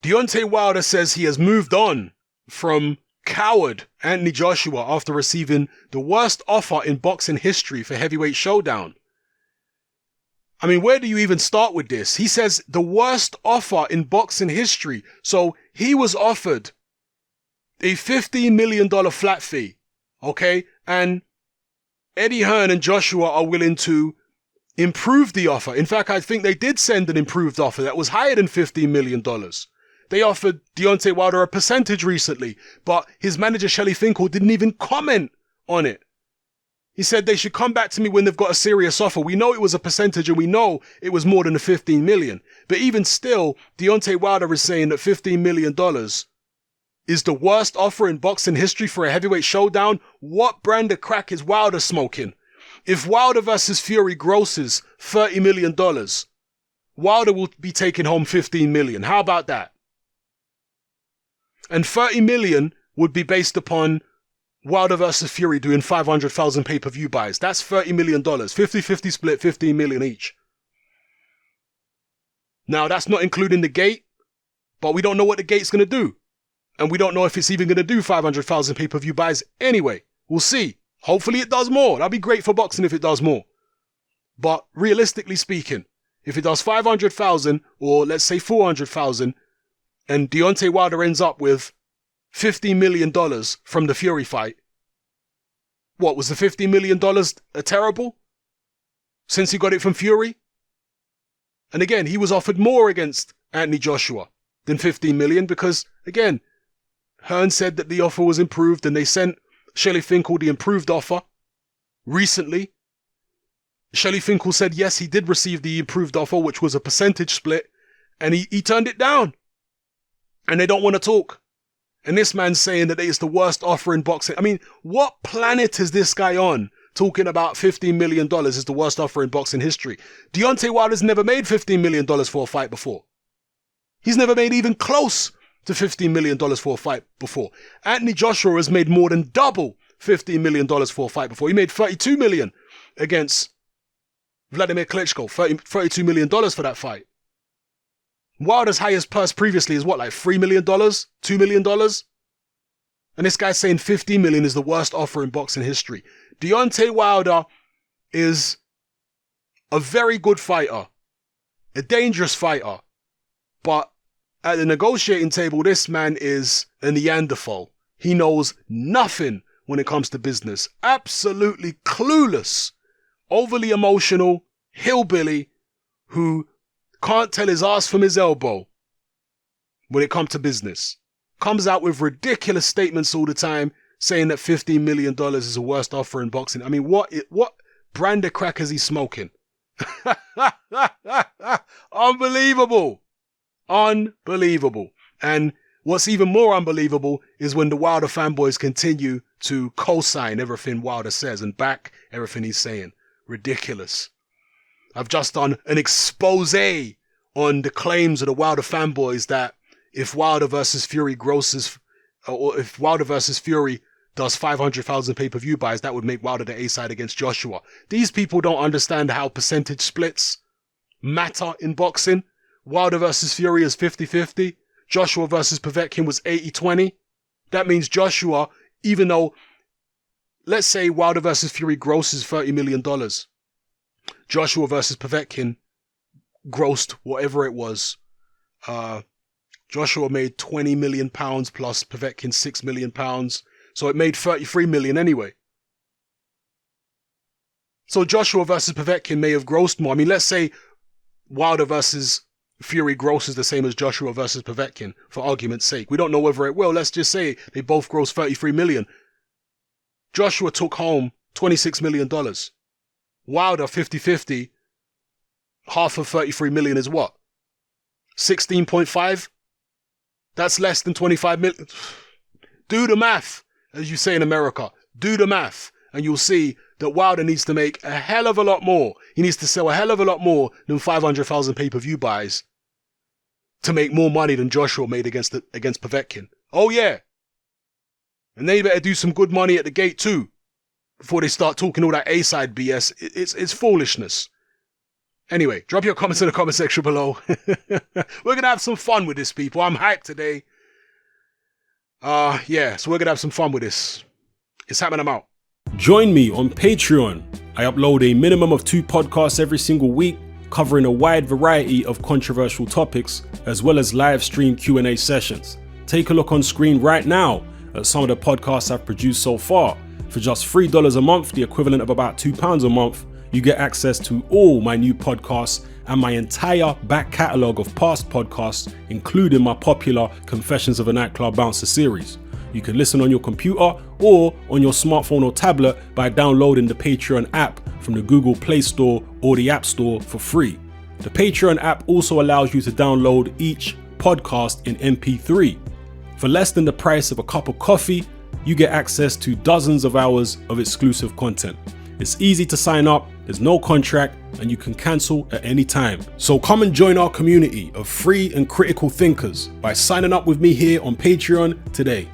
Deontay Wilder says he has moved on from coward Anthony Joshua after receiving the worst offer in boxing history for heavyweight showdown. I mean, where do you even start with this? He says the worst offer in boxing history. So he was offered a $15 million flat fee, okay? And Eddie Hearn and Joshua are willing to improve the offer. In fact, I think they did send an improved offer that was higher than $15 million. They offered Deontay Wilder a percentage recently, but his manager, Shelley Finkel, didn't even comment on it. He said they should come back to me when they've got a serious offer. We know it was a percentage and we know it was more than the $15 million. But even still, Deontay Wilder is saying that $15 million is the worst offer in boxing history for a heavyweight showdown. What brand of crack is Wilder smoking? If Wilder versus Fury grosses $30 million, Wilder will be taking home $15 million. How about that? And $30 million would be based upon Wilder versus Fury doing 500,000 pay-per-view buys. That's $30 million. 50-50 split, $15 million each. Now, that's not including the gate, but we don't know what the gate's going to do. And we don't know if it's even going to do 500,000 pay-per-view buys anyway. We'll see. Hopefully it does more. That'd be great for boxing if it does more. But realistically speaking, if it does 500,000 or let's say 400,000 and Deontay Wilder ends up with $15 million from the Fury fight, what, was the $15 million terrible since he got it from Fury? And again, he was offered more against Anthony Joshua than $15 million because, again, Hearn said that the offer was improved and they sent Shelley Finkel the improved offer recently. Shelley Finkel said, yes, he did receive the improved offer, which was a percentage split, and he turned it down. And they don't want to talk. And this man's saying that it's the worst offer in boxing. I mean, what planet is this guy on talking about $15 million is the worst offer in boxing history? Deontay Wilder's never made $15 million for a fight before. He's never made even close to $15 million for a fight before. Anthony Joshua has made more than double $15 million for a fight before. He made $32 million against Vladimir Klitschko. $32 million for that fight. Wilder's highest purse previously is what, like $3 million? $2 million? And this guy's saying $15 million is the worst offer in boxing history. Deontay Wilder is a very good fighter, a dangerous fighter, but at the negotiating table, this man is a Neanderthal. He knows nothing when it comes to business. Absolutely clueless, overly emotional, hillbilly who can't tell his ass from his elbow when it comes to business. Comes out with ridiculous statements all the time saying that $15 million is the worst offer in boxing. I mean, what brand of crack is he smoking? Unbelievable. Unbelievable. And what's even more unbelievable is when the Wilder fanboys continue to co-sign everything Wilder says and back everything he's saying. Ridiculous. I've just done an expose on the claims of the Wilder fanboys that if Wilder versus Fury grosses, or if Wilder versus Fury does 500,000 pay-per-view buys, that would make Wilder the A-side against Joshua. These people don't understand how percentage splits matter in boxing. Wilder versus Fury is 50-50. Joshua versus Povetkin was 80-20. That means Joshua, even though, let's say Wilder versus Fury grosses $30 million. Joshua versus Povetkin grossed whatever it was. Joshua made £20 million plus Povetkin £6 million. So it made $33 million anyway. So Joshua versus Povetkin may have grossed more. I mean, let's say Wilder versus Fury grosses the same as Joshua versus Povetkin, for argument's sake. We don't know whether it will. Let's just say they both grossed $33 million. Joshua took home $26 million. Wilder 50-50. Half of $33 million is what? 16.5? That's less than 25 million. Do the math, as you say in America. Do the math, and you'll see that Wilder needs to make a hell of a lot more. He needs to sell a hell of a lot more than 500,000 pay-per-view buys to make more money than Joshua made against Povetkin. Oh yeah. And they better do some good money at the gate too, before they start talking all that A-side BS. It's foolishness. Anyway, drop your comments in the comment section below. We're going to have some fun with this, people. I'm hyped today. So we're going to have some fun with this. It's happening, I'm out. Join me on Patreon. I upload a minimum of 2 podcasts every single week, covering a wide variety of controversial topics, as well as live stream Q&A sessions. Take a look on screen right now at some of the podcasts I've produced so far. For just $3 a month, the equivalent of about £2 a month, you get access to all my new podcasts and my entire back catalogue of past podcasts, including my popular Confessions of a Nightclub Bouncer series. You can listen on your computer or on your smartphone or tablet by downloading the Patreon app from the Google Play Store or the App Store for free. The Patreon app also allows you to download each podcast in MP3. For less than the price of a cup of coffee, you get access to dozens of hours of exclusive content. It's easy to sign up, there's no contract, and you can cancel at any time. So come and join our community of free and critical thinkers by signing up with me here on Patreon today.